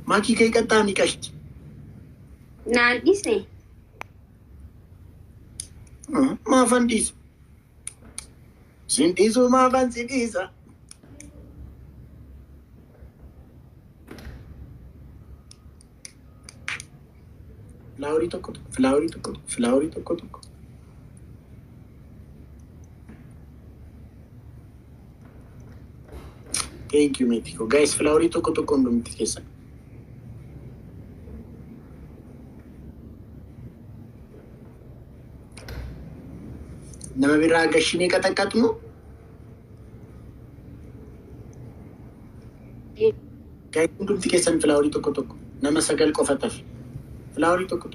Maki kay katami kashti. Narti. Ma fandis. Sindisu ma fansidisa. Flowery tokko. Thank you, Metiko. Guys, flowery tokko ndumti kesa. Nama biraa gashine katakatnu. Guys, ndumti kesan flowery tokko. Nama sagal qofataf. Flowery tokko.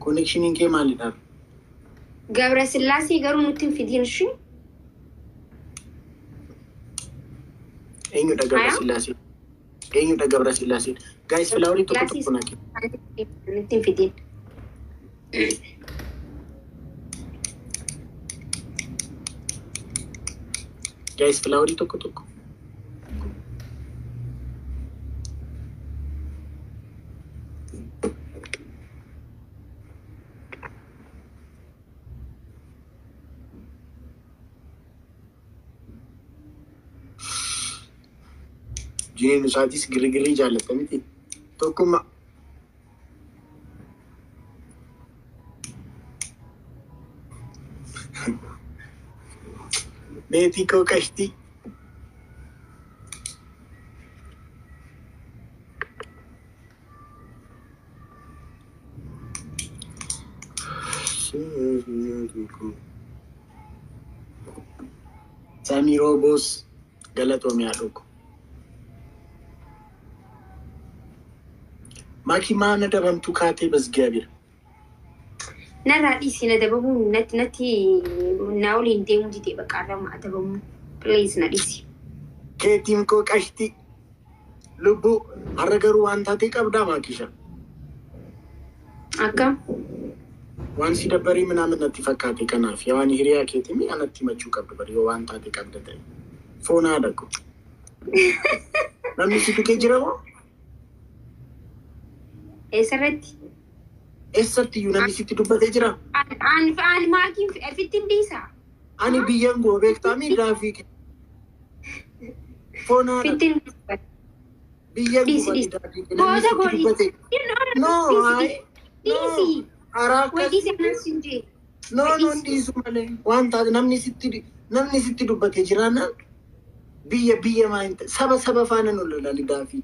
Connection inke maalidha? Gabra Sillaasee garuu nutti fidin shi. Eenyudha Gabra Sillaasee? Guys, flowery tokko naki. Nutti fidin. Guys, flowery tokko. Jine nusatis girigiri jaalata miti. Tokkuma. Beeti koo kashti. Sami Robos Galatoomii Adoko. Maki maana dabamtu kaatee bas gaabira. Narti sina dabamu nati naawli deemu dite baqarama dabamu. Please narti. Keetiin koo qashti. Lubbu har'a garuu waan taatee qabdaa maakisha. Akkam? Waan si dabbarii minaamin natti fakkaate kanaaf yaa waan hiriyaa keetii anatti machuu qabdu bari yoo waan taatee qabda ta'e. Foon haadha ko. Namni si tuqee jira moo? Eessatti iyyuu namni sitti dubbatee jira? Ani maakiin fittiin dhiisa. Ani biyyaan goo beektaa miidhaa fi foon haadha. Fittiin dhiisa. Biyyaan goo miidhaa fi namni sitti dubbatee. No, dhiisi. No, dhiisu malee. Waan taate namni sitti dubbatee jiraannaan biyya maa saba faana nolla lidaafi.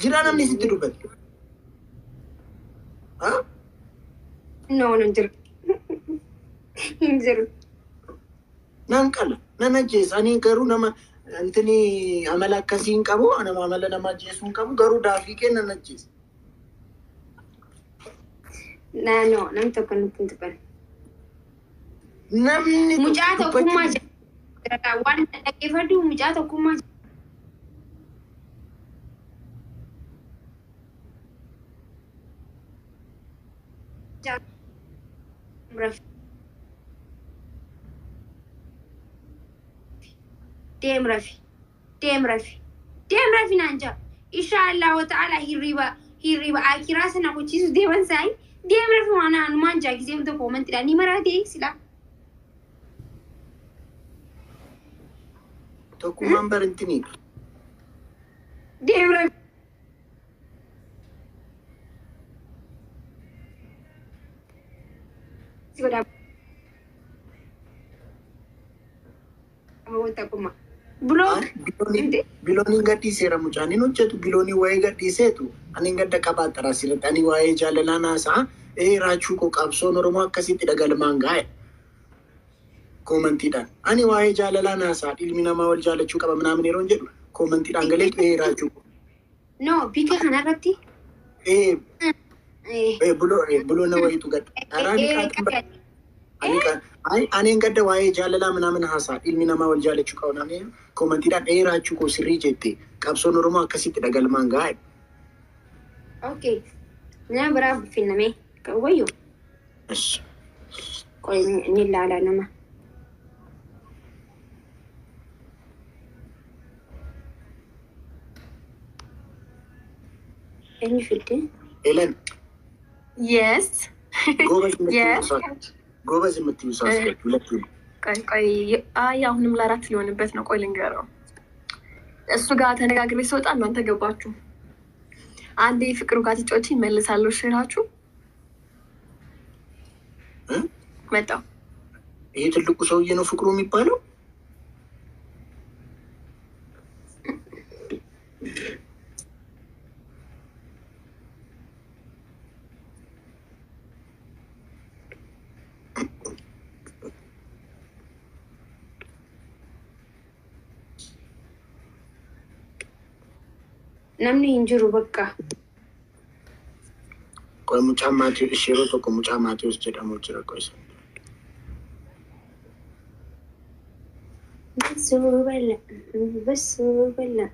Jira namni sitti dubbate. No, jiru. Jiru. Nan qala. Nan ajjeesa. Ani garuu nama antini amala akkasiin qabu, nama amala nama ajjeesuun qabu garuu daafii kennan ajjeesa. No, namni tokko nutti dubban. Namni mucaa tokkummaa jira. Waan dhaggeeffadhu mucaa tokkummaa jira. Dem Rafi nanja. Inshallah wa ta'ala hirriba akira sana kuchisu dewan sai. Dem Rafi wana manja gizem to comment da ni marate sila. To kuma barantini. Dem Rafi Sigoda Kuma. Bilooni gadii seera mucaan hin hojjetu bilooni waa'ee gadii seetu ani gadda qabaata asirratti ani waa'ee jaalalaa naasaa raachuu koo qabsoon oromoo akkasitti dhagalmaan gaa'e koomantiidhaan ani waa'ee jaalalaa naasaa ilmi namaa wal jaalachuu qaba minaamin yeroon jedhu koomantiidhaan galeetu raachuu koo. No, bika kanarratti. Buloona wayiitu gadda. Ani gadda waa'ee jaalalaa minaamin haasaa ilmi namaa wal jaalachuu qaba namni koomantiidhaan raachuu koo sirrii jette qabsoon oromoo akkasitti dhagalmaan gaa'e. Okay. Nama biraa finname wayyo. Qoy ni ilaala nama. Any fidde? Ellen. Yes. Yes. Go back to Matthew. አሁንም ለአራት ሊሆንበት ነው። ቆይ ልንገረው። እሱ ጋር ተነጋግሬ ስወጣ እናንተ ገባችሁ። አንዴ ፍቅሩ ጋር ትጮቺ መልሳለሁ። ሽራችሁ መጣው። ይሄ ትልቁ ሰውዬ ነው ፍቅሩ የሚባለው። namni hin jiru bakka. Qoy mucaa maatii ishee tokko mucaa maatii jedhamu jira qoy isa. Basoo bala.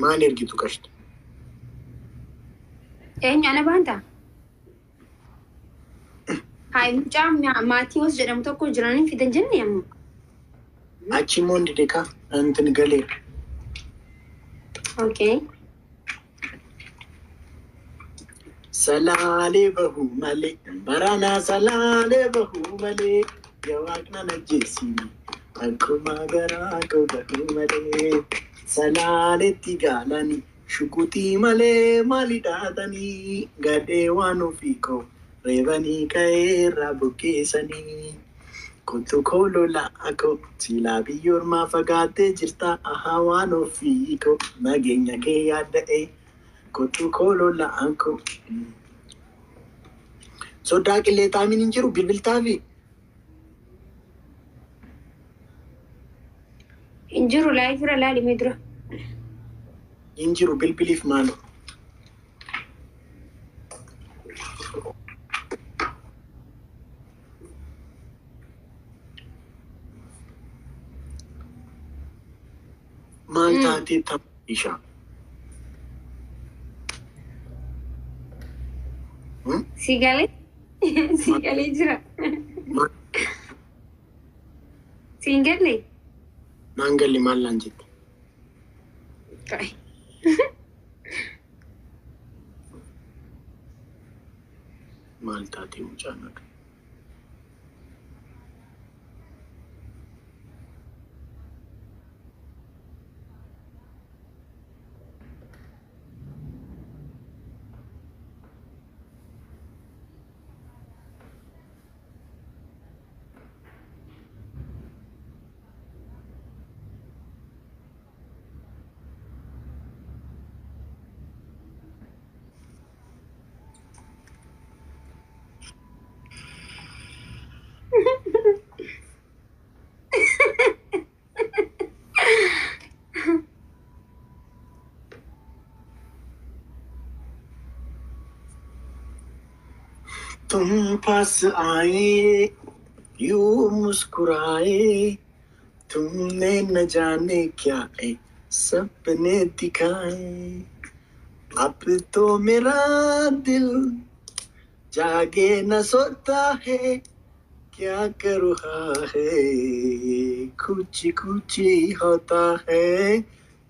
Maal ergitu qashtu? Ana banta. Hai mucaa maatii jedhamu tokko jiranii fidan jenne amma. Achi mondi deka antin galee. Okay. Salale bahu male barana salale bahu male yawakna najesi akuma gara ko bahu male salale tigalani shukuti male mali dadani gade wanu fiko revani kai rabukesani kutu kolola ako silabi yorma fagate jirta ahawano fiko magenya ke yadde kutu kolola ako so daakile taamin injiru bilbiltaafi injiru laayifira laali midra injiru bilbilif maalo maal taatee isha sigale jira singalle mangalli mallan jette kai maal taatee mucaanadha तुम पास आए यूं मुस्कुराए तुमने न जाने क्या सपने दिखाए अब तो मेरा दिल जागे न सोता है क्या कर रहा है कुछ कुछ होता है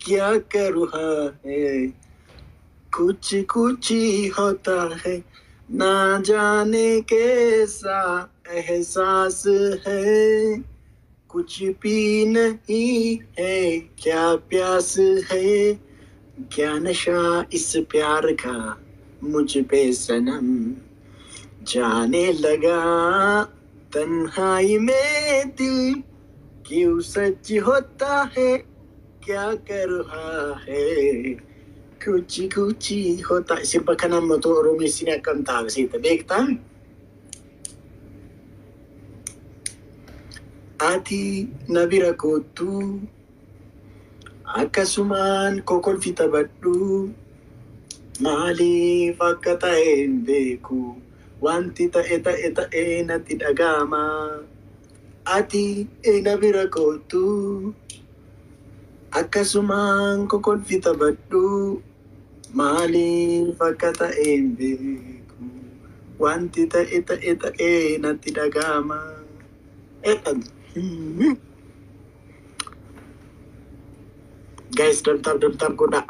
क्या कर रहा है कुछ कुछ होता है ना जाने कैसा एहसास है कुछ भी नहीं है क्या प्यास है क्या नशा इस प्यार का मुझ पे सनम जाने लगा तन्हाई में दिल क्यों सच होता है क्या कर रहा है कुछ कुछ होता है सिर्फ बखना मतो oromo sini akan tahu sih tebek tang ati nabira kotu akasuman kokol fita baddu mali fakata embeku wanti ta nati dagama ati nabira kotu akasuman kokol fita baddu Mali fakata embe. Wantita eta nati dagama. Guys, don't tap goda.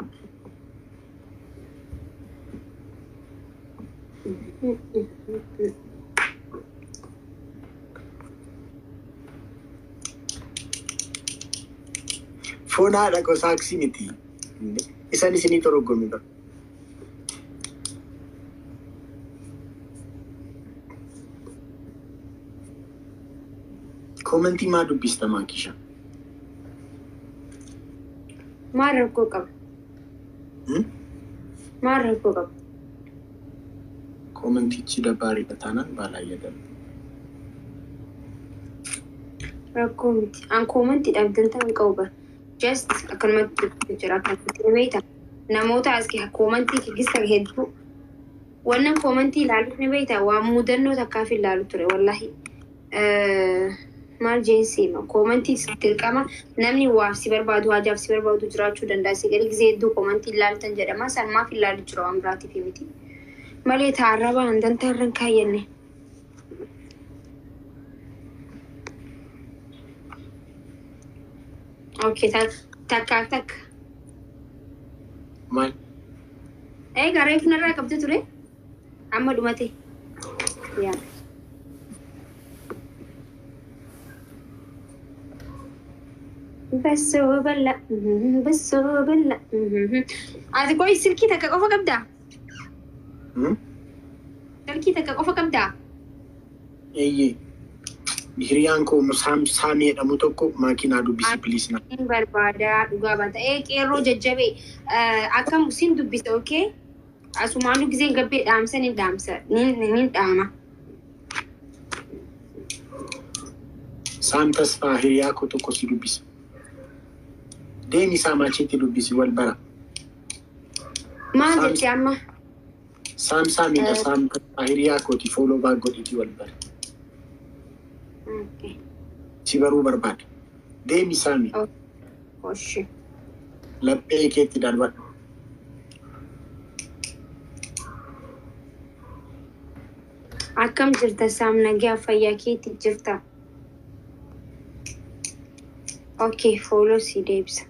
Fona ada ko saksi miti. Isa di sini toroggomi ba. Commenti ma dubbista makisha. Marah ko kab. Marah ko kab. Commenti ci da bari batanan bala yedam. Rakomti. An commenti dagdantan qawba. Just akalmat jira kan beeta. Namoota as ke commenti kigista heddu. Wannan commenti laalu ne beeta wa mudanno takkaaf laalu ture wallahi. Maal jeensi ma commenti dirqama namni waaf si barbaadu hajaaf si barbaadu jiraachuu danda'a. Sigarii gisee hedduu commenti laaltan jedhama. Salmaaf ilaalu jira waan biraatiif miti. Malee taarraba handantarran kaayyenne. Okay, tak. Mal. Garee kanarraa qabdu ture. Amma dhumate. Yaa. Basso balla. Ati koi silkii takka qofa qabdaa? Silkii takka qofa qabdaa? Eeyyee. Hiriyaan koo saamee jedhamu tokko maakinaa dubbisi please na. Barbaada dhugaa baata. Qeerroo jajjabee akkam sin dubbisa okay? Asumaanu giseen gabbee dhaamsa ni dhaamsa. Ni dhaama. Saam tasfaa hiriyaa koo tokko si dubbisa. Deemi saamaachiitti dubbisi wal bara. Maal jetti amma? Saamidha saam tasfaa hiriyaa kooti fooloo baa godhiti wal bara. Okay. Sibaruu barbaada. Deemi saami. Oshi. Laphee keetti darbadhu. Akkam jirta saam nagaa fayyaa keetti jirta? Okay, follow si deebisa.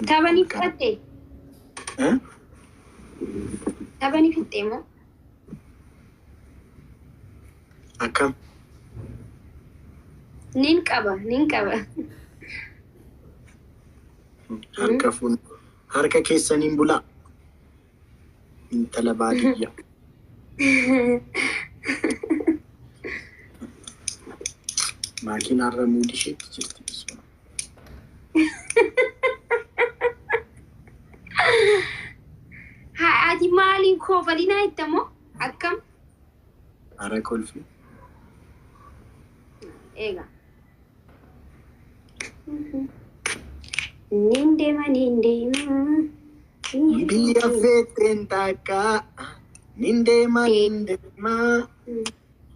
Tabani fate. Tabani fate mo. Akkam. Nin qaba. Harka keessaniin bulaa. Intala baadiyyaa. Maakinaarra muudi isheetti jirti. Ati maaliin koofalina ittamoo? Akkam? Ara kolfin. Eega. Nindeema. Biyya feeteen takka. Nindeema.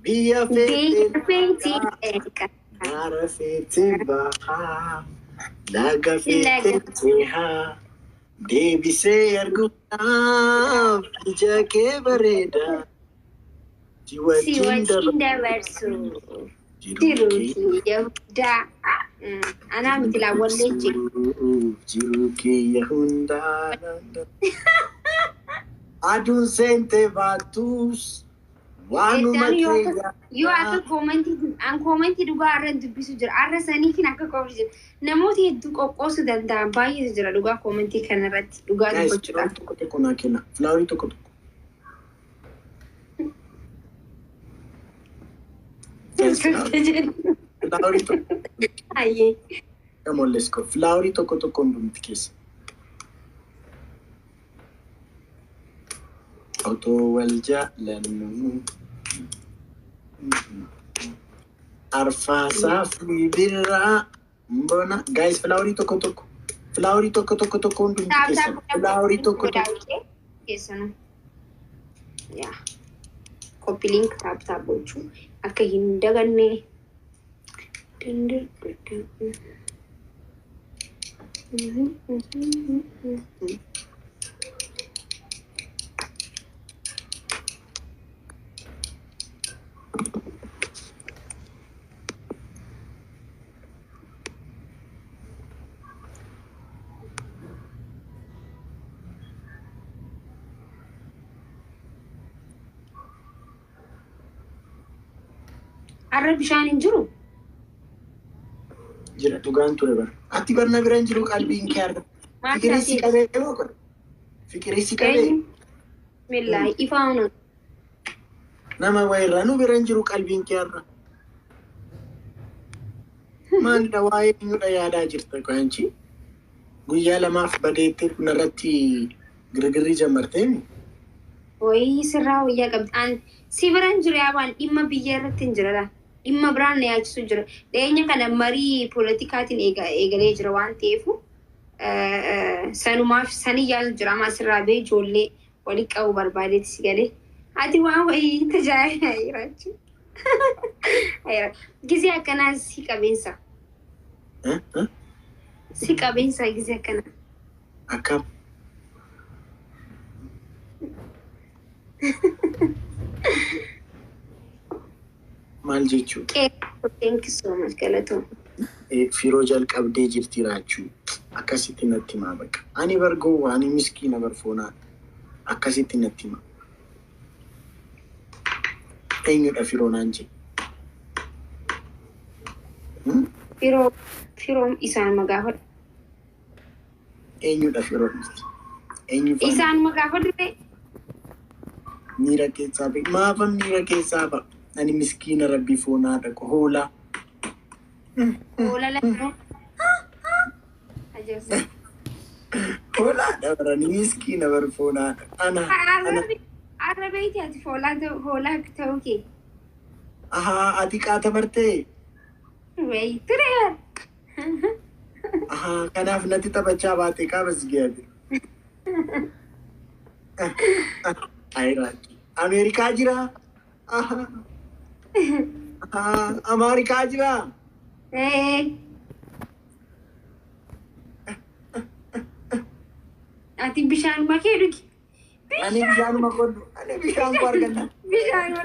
Biyya feeteen takka. Gara feeteen bahaa. Laga feeteen sehaa. Deebisee arguudhaaf ija kee bareeda. Si wajjin dabarsu. Jiru Yahudaa. Anaa miti laawwallee jiru kiyya hundaa. Aduun seentee baattus waanuma keeyyaa. Yoo akka koomentii dhugaa irra dubbisu jira. Arra saniifin akka qofa jira. Namoota hedduu qoqqoosu danda'an baay'eetu jira dhugaa koomentii kanarratti dhugaa dubbachuudhaaf. Tokko naa kenna. Filaawarii tokko. Filaawarii tokko. Ayyee. Gamolles ko filaawarii tokko hundumti keessa. Otoo wal jaalannu. Arfaasaa fi birraa Mbona guys flower toko toko. Flower toko toko toko undu kesa. Flower toko toko. Kesa no. Yeah. Copy link tap bochu. Akka hindaganne. Arab bishaan jiru. Jira dhugaan ture bara. Ati barna biraan jiru qalbiin kee arga. Fikirisi qabee boqo. Fikirisi qabee. Billahi ifaanu. Nama wayranu biraan jiru qalbiin kee arga. Maan dawaayee nuudha yaadaa jirta qoyanchi. Guyyaa lamaaf badeettee kunarratti girgirri jammartee. Wayii sirraa wayyaa qabdi. Si biraan jiru yaabaan dhimma biyya irratti hin jirara. Dhimma biraan na yaachisu jira. Dhiyeenya kana marii polotikaatiin eegalee jira waan ta'eefu sanumaaf sanii yaala jira. Amma asirraa bee ijoollee walii qabu barbaadeetti si galee. Ati waan wayii tajaajila jiraachu. Gizee akkanaa si qabeensa. Si qabeensa gizee akkanaa. Akkam. Maal jechuudha? Thank you so much galatoon. Firoo jalqabdee jirti Rachu. Akkasitti natti himaa baqa. Ani bargoo ani miskiina barfoonaa. Akkasitti natti himaa. Eenyudha firoo naan jee? Firoom isaan magaafadhu. Eenyudha firoo miti? Isaan magaafadhu ta'e. Miira keessaa ba'i. Maafan miira keessaa ba'a? Ani miskiina rabbii foonaa dhaqu hoolaa. Hoolaa lafa. Hoolaa dabaranii miskiina barfoonaa dhaqu. Arabeeti ati hoolaa ta'uu kee. Ati qaata bartee? Wayii ture. Kanaaf natti taphachaa baatee qaabas gaabi. Ayiraaki. Ameerikaa jira. Ameerikaa jira. Ati bishaan makee dhugi. Ani bishaanuma godhu. Ani bishaan koo arganna.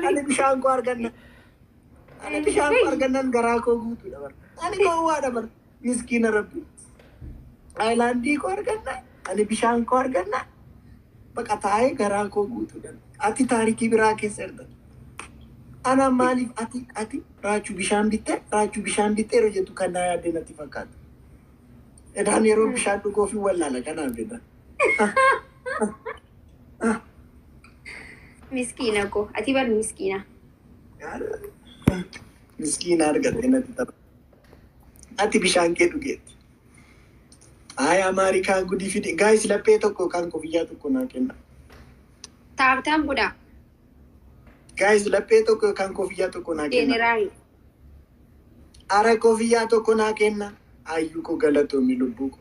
Ani bishaan koo arganna. Ani bishaan koo argannan garaa koo guutuudha bara. Ani gowwaadha bara. Miskiina rabbi. Aayilaandii koo arganna. Ani bishaan koo arganna. Baqa taa'ee garaa koo guutuudha. Ati taarikii biraa keessa erga. Ana maaliif ati Rachu bishaan bittee yeroo jettu kan naa yaaddee natti fakkaata. Edaan yeroo bishaan dhuguu fi wallaala kanaaf jedha. Miskiina koo ati bar miskiina. Miskiina argatte natti tapha. Ati bishaan kee dhugeetti. Ameerikaan gudii fide. Gaayis laphee tokko kan kofiyyaa tokko naa kenna. Taaptaan godhaa. Guys, laphee tokko kan kofiyyaa tokko naa kenna. Jeneraal. Ara kofiyyaa tokko naa kenna. Ayyuu ko galatoomi lubbuu ko.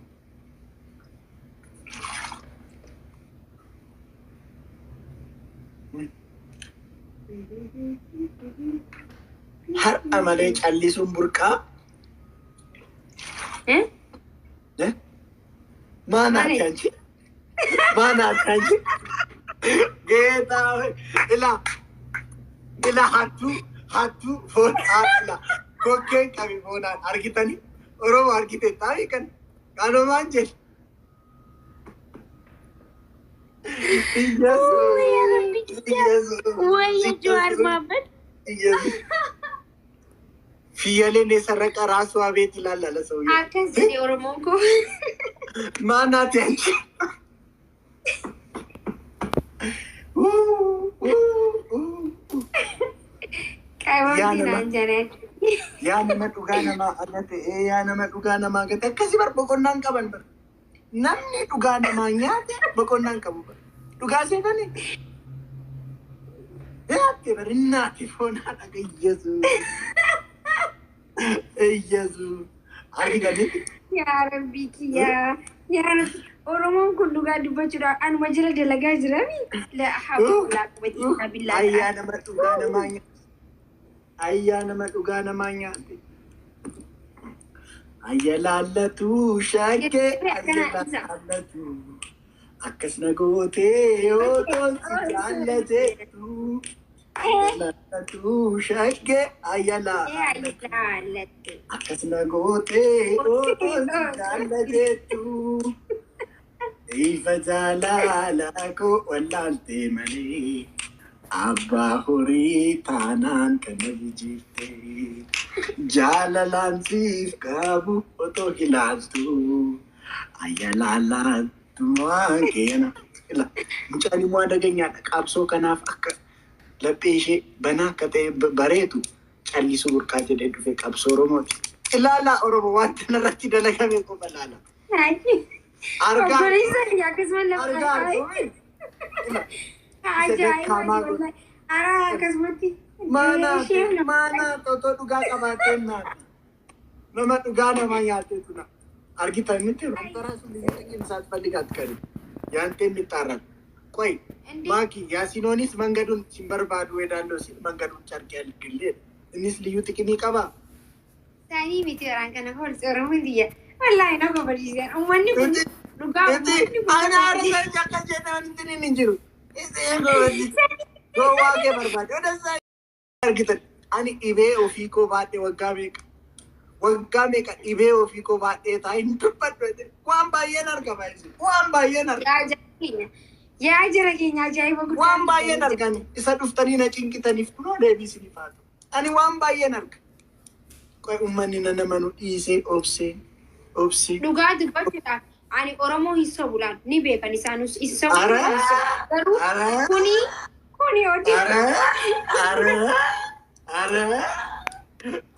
Har'a malee callisuun burqaa. Maanaati anchi? Maanaati anchi? Geetaa ila hattuu foonaa kokkeen qabi foonaan argitanii oromoo argite taa'ee kan qaanomaan jedhe. Fiyyaleen sarraqa raasuu abeet ilaallala sauyyoo. Akkas jedhe oromoon koo. Maanaati anchi? Yaa nama dhugaa namaa ala ta'ee yaa nama dhugaa namaa gate akkasii bar boqonnaan qaban bar. Namni dhugaa namaa nyaate boqonnaan qabu bar. Dhugaa seetanii? Yaatte bar innaati foonaa dhaga iyyeesuu. Iyyeesuu. Argitanii? Yaa Rabbi yaa Rabbi. Oromoon kun dhugaa dubbachuudhaan anuma jala dalagaa jirani. La hawla quwwata billah. Ayyaa nama dhugaa namaa nyaate. Ayyaa nama dhugaa namaa nyaate. Ayya laallatu shakkee ayya laallatu. Akkas na gootee yoo toonsi jaallateetu. Ayya laallatu shakkee ayya laallatu. Akkas na gootee yoo toonsi jaallateetu. Ifa jaalala koo wallaaltee malee. Abbaa horii taanaan kana bijirtee. Jaalalaan siif qabu otoo ilaaltu. Ayya laallatu waan keena. Mucaan immoo adageenyaadha. Qabsoo kanaaf akka laphee ishee banaa akka ta'e bareetu callisuu burqaa jedhee dhufe qabsoo Oromooti. Ilaalaa Oromoo wanta narratti dalagame qofa ilaala. Argaa. Mana toto dhugaa qabaateen naati. Nama dhugaa namaa nyaateetu na. Argitan miti rontara sun biyya xiqqimsaat falligaat kari. Yaanteen mixaarran. Qoy Maki Yasinoonis mangaduun sin barbaadu weedaaloo sin mangaduun carqee algillee. Innis liyyuu xiqqimii qabaa. Saanii miti waraan kana hoolsi Oromoon biyya. Wallaahi na gobarsiisan. Uummanni kun dhugaa uummanni kun. Ana argaa jakka jedhaan ittiin hin jiru. Gowwaa kee barbaade. Odeessaa argitan. Ani dhibee ofii koo baadhee waggaa meeqa. Waggaa meeqa dhibee ofii koo baadhee taa'ee hin dubbadhu. Waan baay'een argama. Waan baay'een argama. Yaa jara keenya ajaa'iba guddaa. Waan baay'een argani. Isa dhuftanii na cinqitaniif kunoo deebisanii faatu. Ani waan baay'een arga. Qoy uummanni nama nu dhiisee obsee. Dhugaa dubbachuudhaan ani Oromoo hin sobulaan ni beekan isaanus isa sobulaan. Kuni hojii.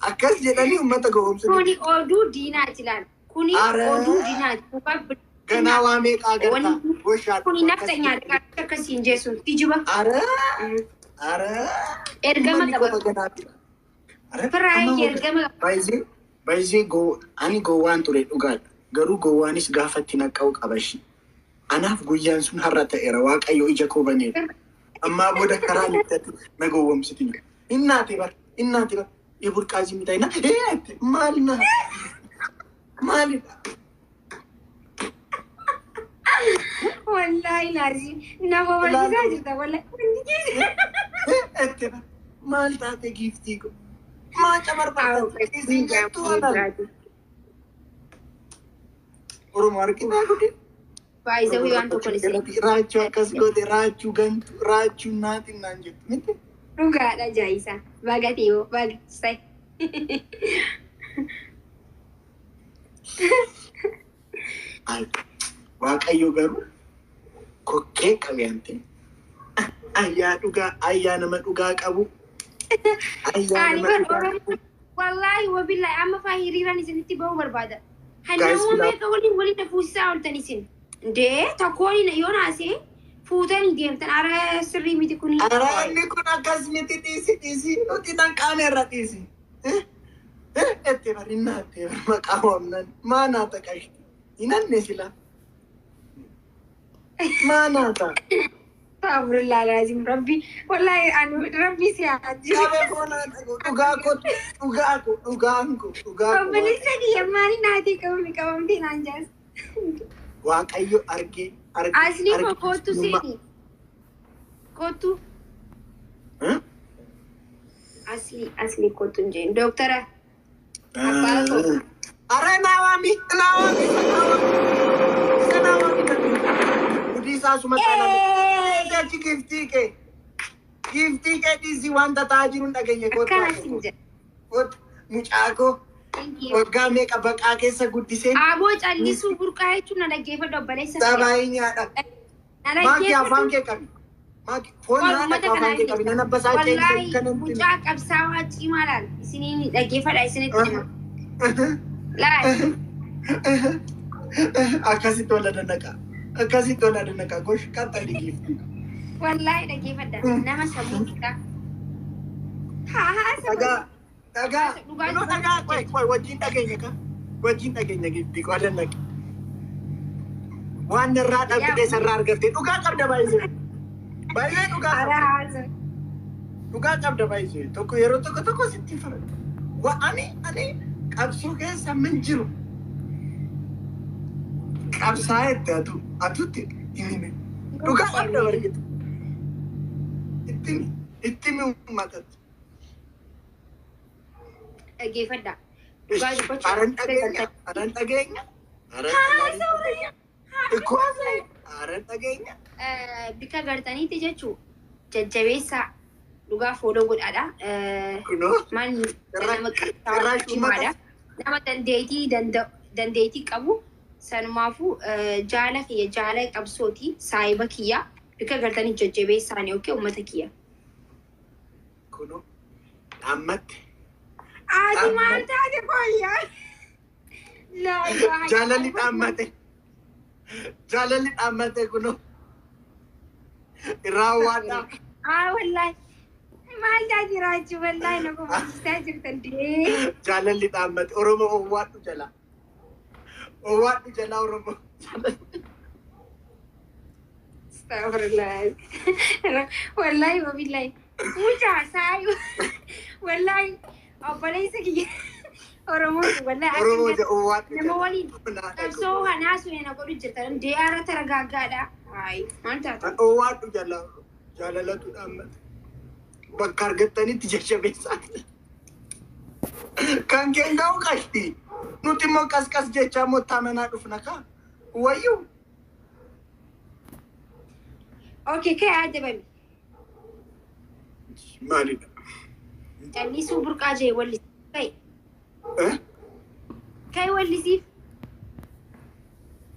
Akkas jedhanii uummata gowwoomsanii. Kuni oduu diinaa jilaan. Kuni oduu diinaa jilaan. Ganaa waa meeqaa gartaa? Kuni nafta nyaata akkasiin jeesuun tijuba. Ergama qaba. Firaayi ergama qaba. Baay'ee ani gowwaan ture dhugaadha. Garuu gowwaanis gaafatti naqa'u qabashi. Anaaf guyyaan sun har'a ta'eera. Waaqayyo ija koo baneera. Ammaa booda karaa littatti na gowwoomsiti. Innaati bar. Burqaasii mitaa inna. Maalina? Wallaahi laazim. Nama barsiisaa jirta wallaahi. Maal taate giiftii ko? Maaca barbaadate isin jettu walaal. Oromoo arginaa godhe. Baay'isawii waan tokko ni Raachuu akkas goote raachuu gantu raachuu naatiin naan jettu miti. Dhugaadha jaayisaa. Bagatee hoo bagatee. Waaqayyo garuu kokkee qabeente. Ayyaa nama dhugaa qabu. Wallaahi wabillahi amma faa hiriiraan isinitti bahuu barbaada. Hannamoo meeqa waliin fuusisaa ooltan isin. Ndee tokkoon yoo naasee fuutanii deemtan ara sirrii miti kuni. Ara inni kun akkas miti dhiisi. Nuti danqaane irra dhiisi. Itti barinnaatti maqaa waamnan maanaata qashti. Hinanne sila. Maanaata. Alhamdulillah lazim Rabbi. Wallahi Rabbi siyaati. Dhugaan ko. Obboleessa kiyya maali naati qabamtee naan jaas. Waaqayyo argee. Asli ko kootu seeni. Kootu. Asli kootu njeen. Doktara. Ara naawami. Udiisaa sumataa Gachi giftii kee dhiisii wanta ta'aa jiruun dhageenya kootu. Mucaa koo waggaa meeqa baqaa keessa guddisee. Aboo callisuu burqaa jechuun na dhaggeeffadhu obboleessa. Sabaayii nyaadha. Maakii afaan kee qabi. Foon nyaata afaan kee qabi. Nana basaa wallaahi mucaa qabsaawaa cimaa laal. Isiniin dhaggeeffadha isinitti hima. Akkasitti wala dandaqa. Gosh qaxxaa dhigeeffti. Wallahi dhaggeeffadha. Nama sammuu xiqqaa. Dhagaa. Qoy wajjin dhageenya ka. wajjin dhageenya giddi qolan dhaqe. Waan irraa dhabdee sarraa argattee dhugaa qabda baay'isee. Baay'ee dhugaa qabda. Dhugaa qabda baay'isee. Tokko yeroo tokko sitti farada. Waan ani qabsoo keessa min jiru. Qabsaa'etti atutti himime. Dhugaa qabda bargeetu. Ittimi uummatatti. Dhaggeeffadhaa. Aran dhageenya. Aran dhageenya. Bika gartaniiti jechuun jajjabeessaa dhugaa fooloo godhaadha. Nama dandeettii qabu sanumaafuu jaala kiyya jaala qabsooti saayiba kiyya bika gartanii jajjabeessaani yookiin uummata kiyya. Kunoo dhaammatti. Ati maal taate fayyaa? Jaalalli dhaammate kunoo irraa waadhaa. Wallahi maal taate Rachu wallahi na kubbisiisaa jirtan dee. Jaalalli dhaammate oromo owwaadhu jalaa. Owwaadhu jalaa oromo. Astaghfirullah. Wallahi wabillahi. Mucaa saayu. Wallahi obboleessa kiyya. Oromoo wallahi. Oromoo owwaadhu. Nama waliin. Qabsoo hanaasu na godhu jirtan dee haara taragaaggaadha. Hayi maal taate? Owwaadhu jalaa. Jaalalatu dhaammate. Bakka argattanitti jajjabeessaa. Kan keenyaa'u qashti. Nuti immoo qasqas jechaa moottaa manaa dhufna kaa. Wayyuu. Okay, kee addabami. Maalidha? Callisuu burqaa jee wallisiif. Kai. Kai wallisiif.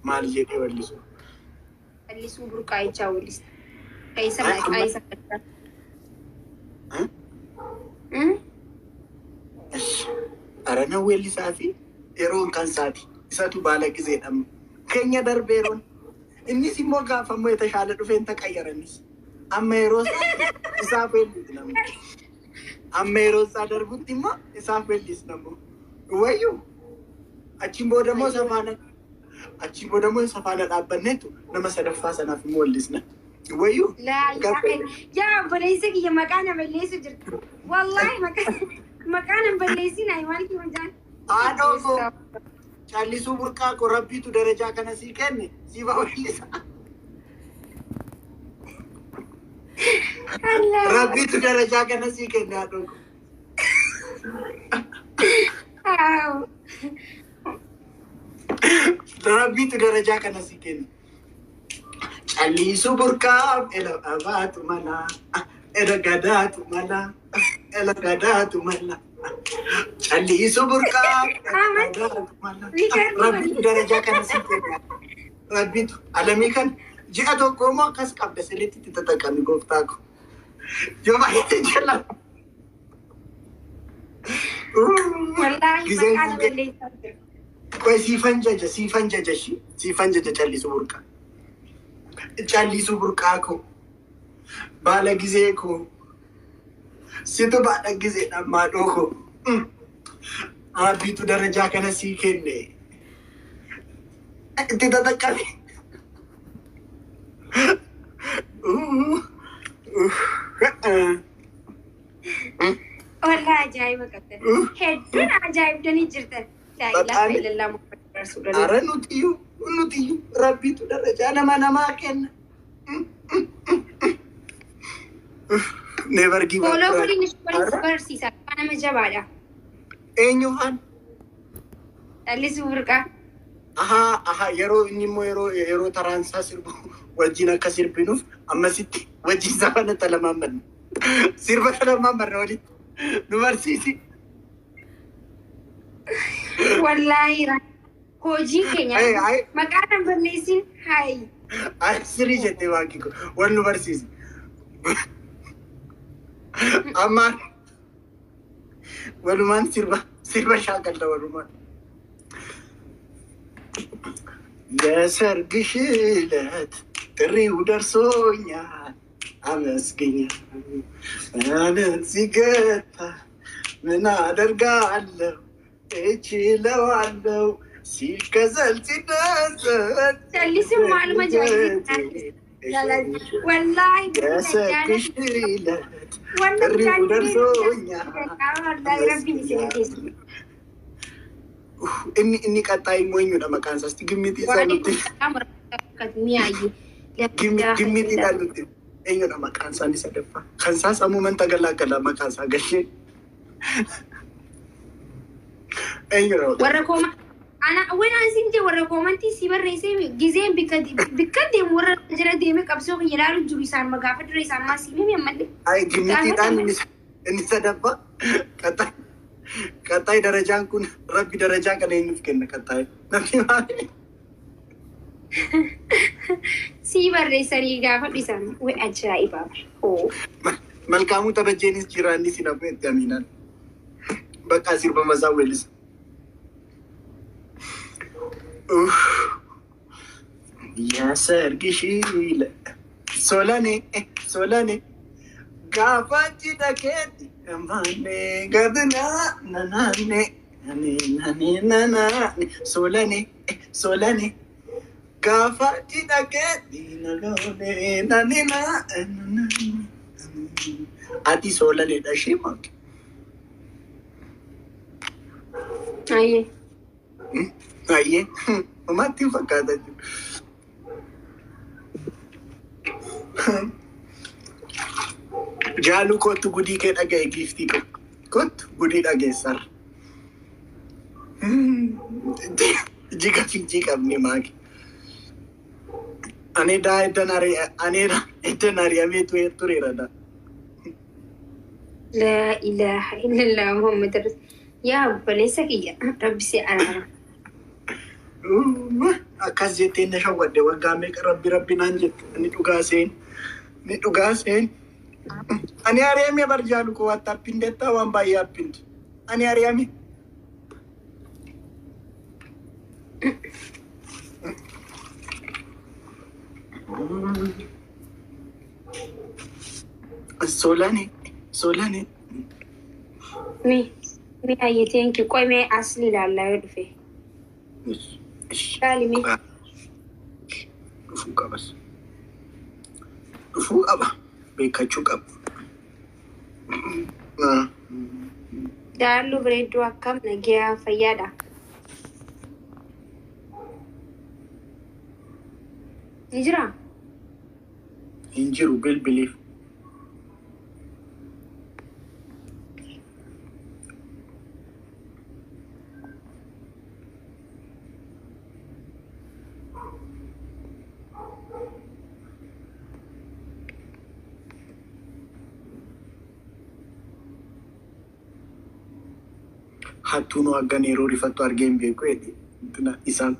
Maal jedhee wallisuu? Callisuu burqaa jechaa wallisiif. Kai isa. Arana weellisaa fi yeroon kan saati. Isatu baala gizeedhamu. Keenya darbeeroon. Innis immoo gaafammoo yetashaala dhufeen taqayyaranis. Amma yeroo isaaf weellis namu. Amma yeroo isaa darbutti immoo isaaf weellis namu. Wayyuu. Achiin boodammoo safaana dhaabbanneetu nama sadaffaa sanaaf immoo weellisna. Wayyuu. Yaa obboleessa kiyya maqaa nama balleessu jirtu. Wallahi maqaa nama balleessinaa maal kiyya jaan. Haadhoo callisuu burqaa koo rabbiitu darajaa kana sii kenne siif weellisa. Rabbiitu darajaa kana sii kenne haadhoo koo. Rabbiitu darajaa kana sii kenne. Callisuu burqaa ela abaatu mala ela gadaatu mala ela gadaatu mala. Callisuu burqaa gadaatu mala. Rabbiitu darajaa kana sii kenne. Rabbiitu alamii kan ji'a tokko immoo akkas qabda sirriitti itti tattaaqami gooftaa ko. Yoo baay'ee jala. Qoy siifan jaja callisuu burqaa. Callisuu burqaa ko. Baala gizee ko. Situ baala gizee dhammaa dhoo ko. Rabbiitu darajaa kana sii kenne. Itti tattaaqami. Wallah ajaa'iba qabdan. Hedduun ajaa'ibdanii jirtan. Ara nutiyyuu rabbiitu darajaa namaa kenna. Never give up. Follow godhin barsiisa. Nama jabaadha. Eenyuufaan? Callisuu burqaa. Yeroo inni immoo yeroo taraansaa sirbu wajjin akka sirbinuuf ammasitti wajjin isaa kana talamaammanna. Sirba talamaammanna walitti nu barsiisi. Wallahi hojii keenya maqaa nan balleessin hayi. Sirii jettee waaqii ko wal nu barsiisi. Ammaan walumaan sirba shaakalta walumaan. የሰርግሽ ዕለት ጥሪው ደርሶኛል አመስግኛ አመት ሲገታ ምን አደርጋለሁ እችለዋለሁ ሲከዘል ሲደሰት jallis maaluma jaallattu wallahi የሰርግሽ ዕለት ጥሪው ደርሶኛል። inni ቀጣይ ሞኙ ለመካንሳ እስቲ ግምት ይዛሉት ግምት ይላሉት እኛ ለመካንሳ እንዲሰደፋ ከንሳ ሰሙ ምን ተገላገለ መካንሳ ገሽ warra kooma ana waan asin je warra koomantii si barreesse gizeen bikkatti warra jira deeme qabsoo ilaalu jiru isaan magaafa dure isaan maasiimee ammallee ay gimitiidhaan inni sadafa ቀጣይ ደረጃን ኩን ረቢ ደረጃ ከነኝፍ ከነ ቀጣይ ነፍሲ si barreessanii gaafa dhisan way ajaa'iba መልካሙ ተበጀኒስ ጅራኒ ሲነበት ያሚናል በቃ ሲር በመዛወልስ ያሰርግሽ ይለ ሶላኔ ጋፋጭ ደከት ማኔ ገድና ናናኔ ናኔ ሶላኔ ጋፋጭ ደከት ናኔ አቲ ሶላኔ ዳሺ ማክ አየ ማቲ ፈቃደኝ jalu kotu gudi ke dhagaye gifti ko kotu gudi dhagaye sar jiga finji qabni maaki ane da edanari ametu turerada la ilaha illallah muhammad ya balesa kiya rabbi si ara akkas jettee na shawwadde waggaa meeqa rabbi naan jette ni dhugaaseen ani ari'ame barjaalu ko wattappindetta waan baay'ee appindi ani ari'ame solane mi ayye thank you koy me asli lalla yodufe kalimi dufu qaba beekachuu qabu daallu bareedduu akkam nagaa fayyaadha ni jira hin jiru bilbiliif hattuno aggan yeroo rifattu argeen beeku edhi intina isaan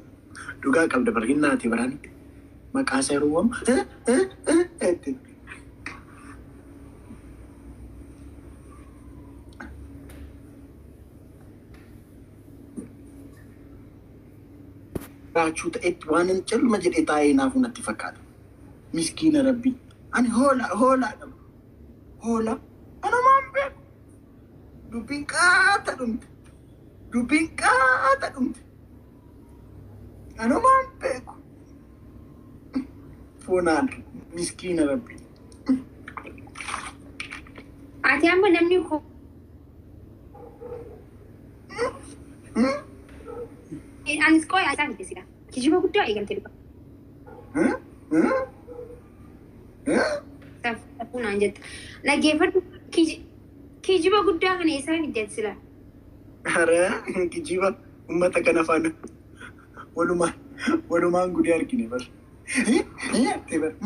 dhugaa qabda bar hinnaati barani maqaa seeruwam etti raachuu ta'etti waan hin calma jedhee taa'ee naafu natti fakkaata miskiina rabbii ani hoola anumaan beeku dubbiin qaata dhumte anumaan beeku foonaan miskiina rabbii ati amma namni ko anis koy asaan desira kijiba guddaa eegalte dhufa safuunaan jetta nageeffadhu kijiba guddaa kana eessaa fiddeet sila Ara kijiba ummata kana faana walumaan gudee argine bar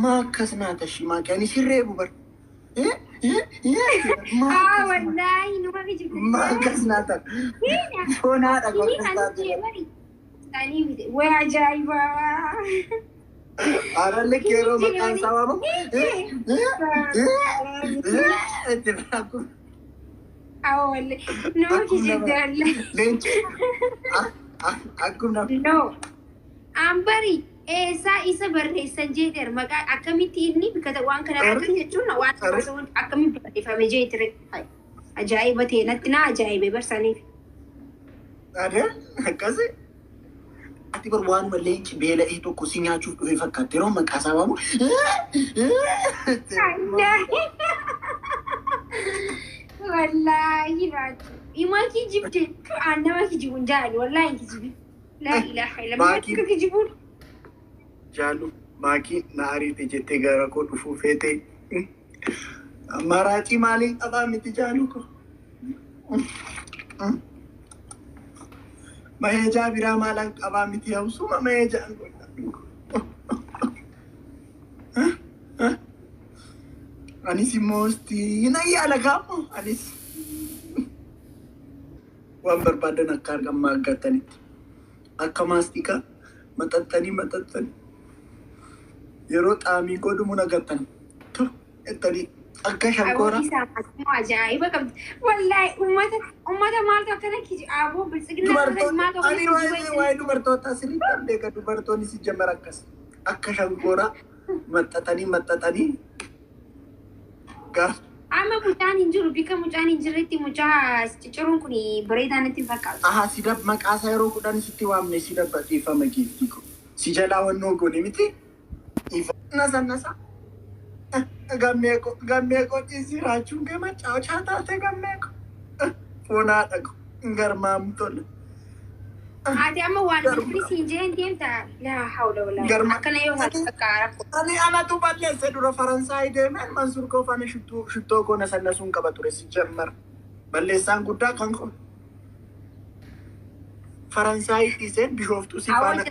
maakkas naata shimaakani sirreebu bar wallahi numa kijibta maakkas naata foonaadha gooftaa way ajaa'iba aralle keeroo maqaan sababu awwalle no kijibdalle akkuma no ambari esa isa barreessan jeeter maqaa akkamitti inni bikata waan kana argan jechuun waan akkamitti barreeffame jeetere ajaa'iba ta'e natti na ajaa'ibe barsaniif Ada akkasi ati barbaadu maleenci beela tokko si nyaachuuf dhufe fakkaatti yeroo maqaa sababu wallahi Rachu imaki jibde annama kijibun jaali wallahi kijibi la ilaha illa Allah kijibun jalu maki naarite jette gara ko dhufu fete marachi mali aba miti jalu ko Maheja bira malang aba miti hausuma maheja Anis mosti inai alagamu anis wan barbaadan akka argamaa argatanitti akka maastika maxaxxanii yeroo xaamii godhumu nagattan tu ettanii akka shankoora ajaa'iba qabdi wallahi ummata maaltu akkana kiji aboo biltsiginaa waa'ee dubartoota sirriitti beeka dubartoonni si jammar akkas akka shankoora maxaxanii gaaf amma mucaan hin jiru bika mucaan hin jirretti mucaa cicciruun kun bareedaanatti fakkaatu. Aha sidab maqaasaa yeroo kudhan sitti waamne sidab dhiifama geefti ko si jalaa wannoo goone miti nasa gammeeko dhiisi raachuun gama caacaa taate gammeeko foonaa dhagu garmaamu tola. Ati amma waan dubbii siin jeen deemta laa hawla walaa akkana yoo haati fakkaara. Ani anatu balleesse dura Faransaay deemeen Mansuur Koofaan shittoo koona sannasuun qaba ture si jammar balleessaan guddaa kan kun Faransaay dhiiseen bishooftuu si faana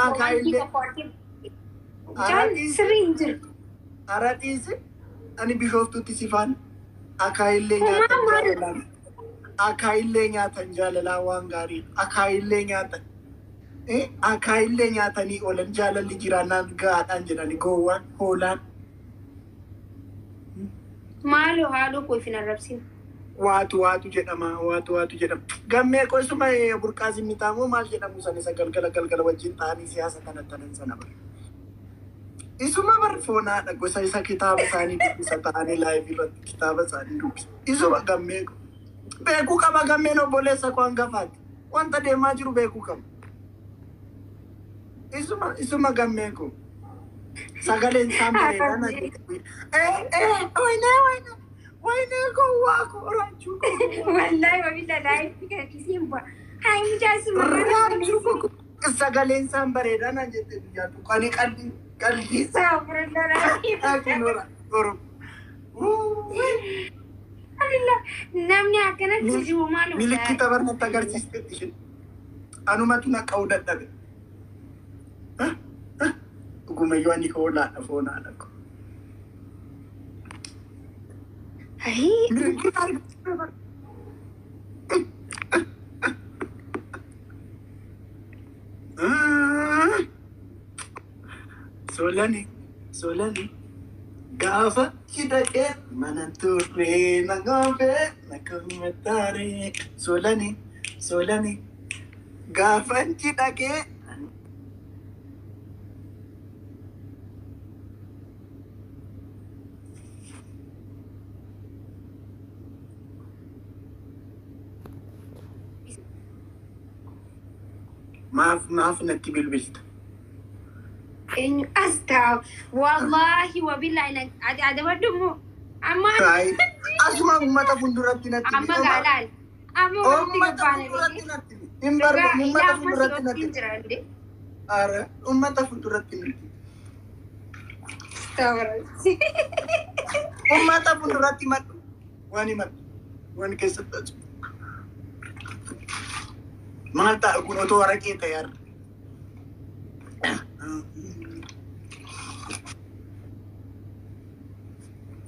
akaayillee sirrii hin jiru. Hara dhiise ani bishooftuutti si faana akaayillee nyaatan akaayillee nyaatan jaalalaa waan gaarii akaayillee nyaatan akaayillee nyaatanii oolan jaalalli jiraannaan gaadhaan jedhani goowwan hoolaan maaloo haaloo kolfin arrabsin waatu jedhama gammee qoysuma burqaa simmitamoo maal jedhamu san isa galgala wajjin ta'anii siyaasa kanatti sana bar isuma bar foonaadha gosa isa kitaaba isaanii dubbisa ta'anii laayivii irratti kitaaba isaanii dubbisa isuma gammee beekuu qaba gammeen obboleessa koo hangafaati wanta deemaa jiru beekuu qaba isuma gammee koo sagaleen isaan bareedaan wayne koo waa koo Rachuu koo wallahi wabila laayivii kana dhiisiin bu'a haa mucaasuma Rachuu koo sagaleen isaan bareedaan jette biyyaa tuqanii qalbii namni akkanatti jiru maaluma milikkita barnatti agarsiistetti isheen anumatu naqa'uu dadhabe dhugumayyoo ani hoolaadha foonaadha ko solani gaafa hidhaqee mana turree nagoofee nakoomataaree solani gaafa hidhaqee maaf natti bilbilta إنه أستاو والله وبالله إنك عاد بدمو أما أسمع أمة فندرات نتي أما قالال أما أمة فندرات نتي إمبر أمة فندرات نتي أره أمة فندرات نتي أمة فندرات مات واني كيست ما تأكل أتوارا كيتا يار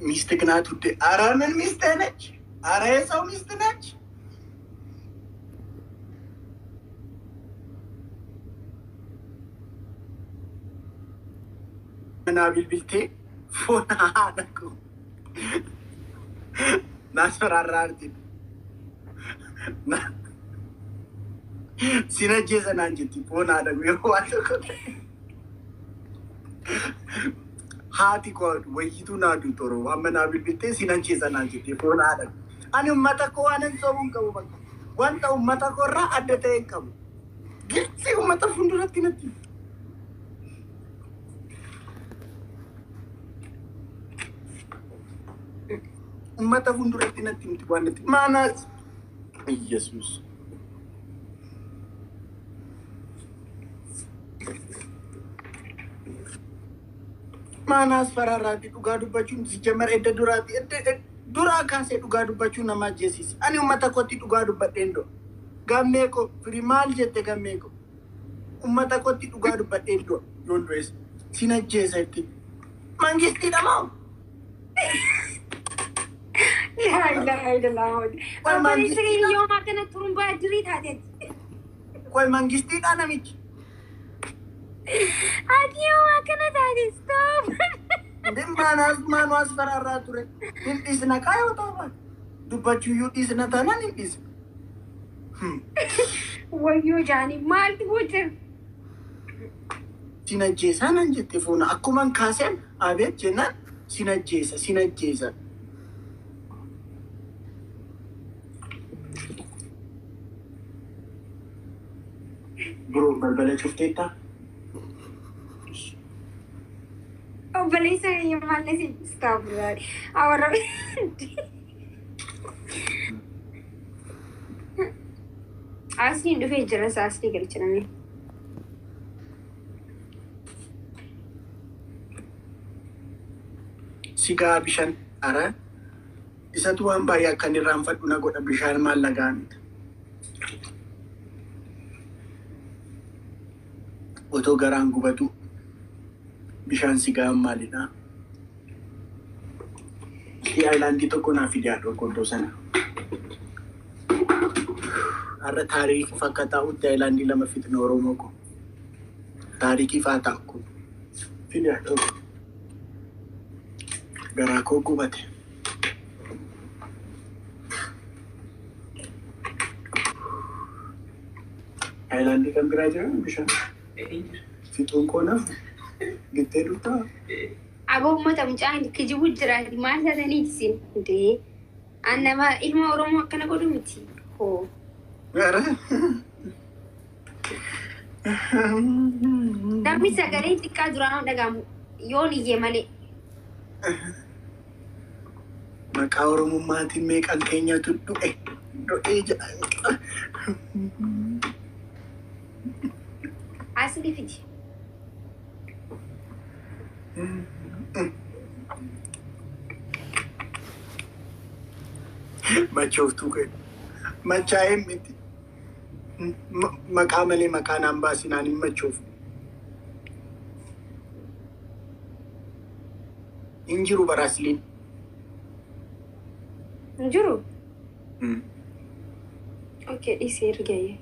ሚስት ግናት ውዴ ኧረ ምን ሚስት ነች ኧረ የሰው ሚስት ነች እና ቢልቢልቴ ፎና አደረኩ ናስፈራራርቲ ሲነጀዘና እንጂ ፎና አደረኩ ይዋልኩ haati koo wayyituu naadu toro amma naa bilbiltee sinanchiisanaa jettee foonaa dha ani ummata koo waanan sobuun qabu bakka wanta ummata korraa adda ta'e qabu. Gilsi ummata fuulduratti natti. Ummata fuulduratti natti miti waan natti. Maanaas Yesuus. Maanaas fararraatti dhugaa dubbachuun si jamar edda duraatti duraa kaasee dhugaa dubbachuun nama ajjeesisa. Ani ummata kootti dhugaa dubbadheen doo. Gammee koo firii maal jette gammee koo. Ummata kootti dhugaa dubbadheen doo. Yoon du'es sin ajjeesa itti. Mangistiidha moo? Laa ilaaha illallah. Obboleessa keenya yoo akkana turumbaa dirii taateeti. Qoy mangistiidha namichi. Ati yoo akkana taate stop. Maanaas fararraa ture. Hin dhiisna kaayoo ta'u. Dubbachuuyyuu dhiisna taanaan hin dhiisna. Wayyoo jaanii maaltu gocha? Sin ajjeesaa nan jette fuuna akkuman kaaseen abeet jennaan sin ajjeesa. Bro, balbala cufteettaa? Obboleessa keenya maal nasi stop gaarii. Awwarra. Asliin dhufee jira asli galchiname. Sigaa bishaan ara isatu waan baay'ee akkan irraanfadhu na godha bishaan maallagaan. Otoo garaan gubatu bishaan sigaa maalidha? Ayilaandii tokko naaf ijaadhu qoddoo sana. Har'a taariikii fakkataa utti ayilaandii lama fitne Oromoo ko. Taariikii faataa kun fidaadhu. Garaa koo gubate. Ayilaandii kan biraa jira bishaan. Fixuun koo naaf gittee dhuftaa. Aboo uummata mucaan kijibu jiraati maal taatanii isin hundee annama ilma Oromoo akkana godhu miti. Hoo. Gara. Namni sagalee xiqqaa duraan dhagahamu yoon iyyee malee. Maqaa Oromummaatiin meeqan keenyatu du'e jedha. Asli fidi. Machooftuu kee machaa'ee miti. Maqaa malee maqaa naan baasinaan hin machoofu. Hin jiru baraasliin. Hin jiru? Okay, dhiisee ergayee.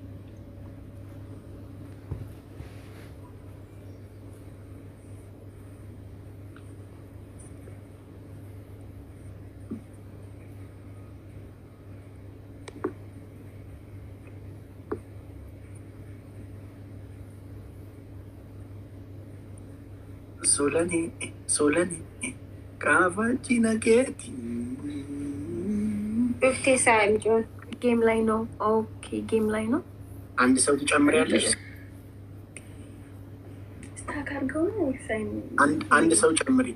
Solani, kaavachi nageeti. Dhuftee isaa mijoon. Game ላይ ነው። ኦኬ ጌም ላይ ነው። አንድ ሰው ትጨምሪያለሽ? ስታክ አድርገው ነው ወይስ አንድ ሰው ጨምሪ።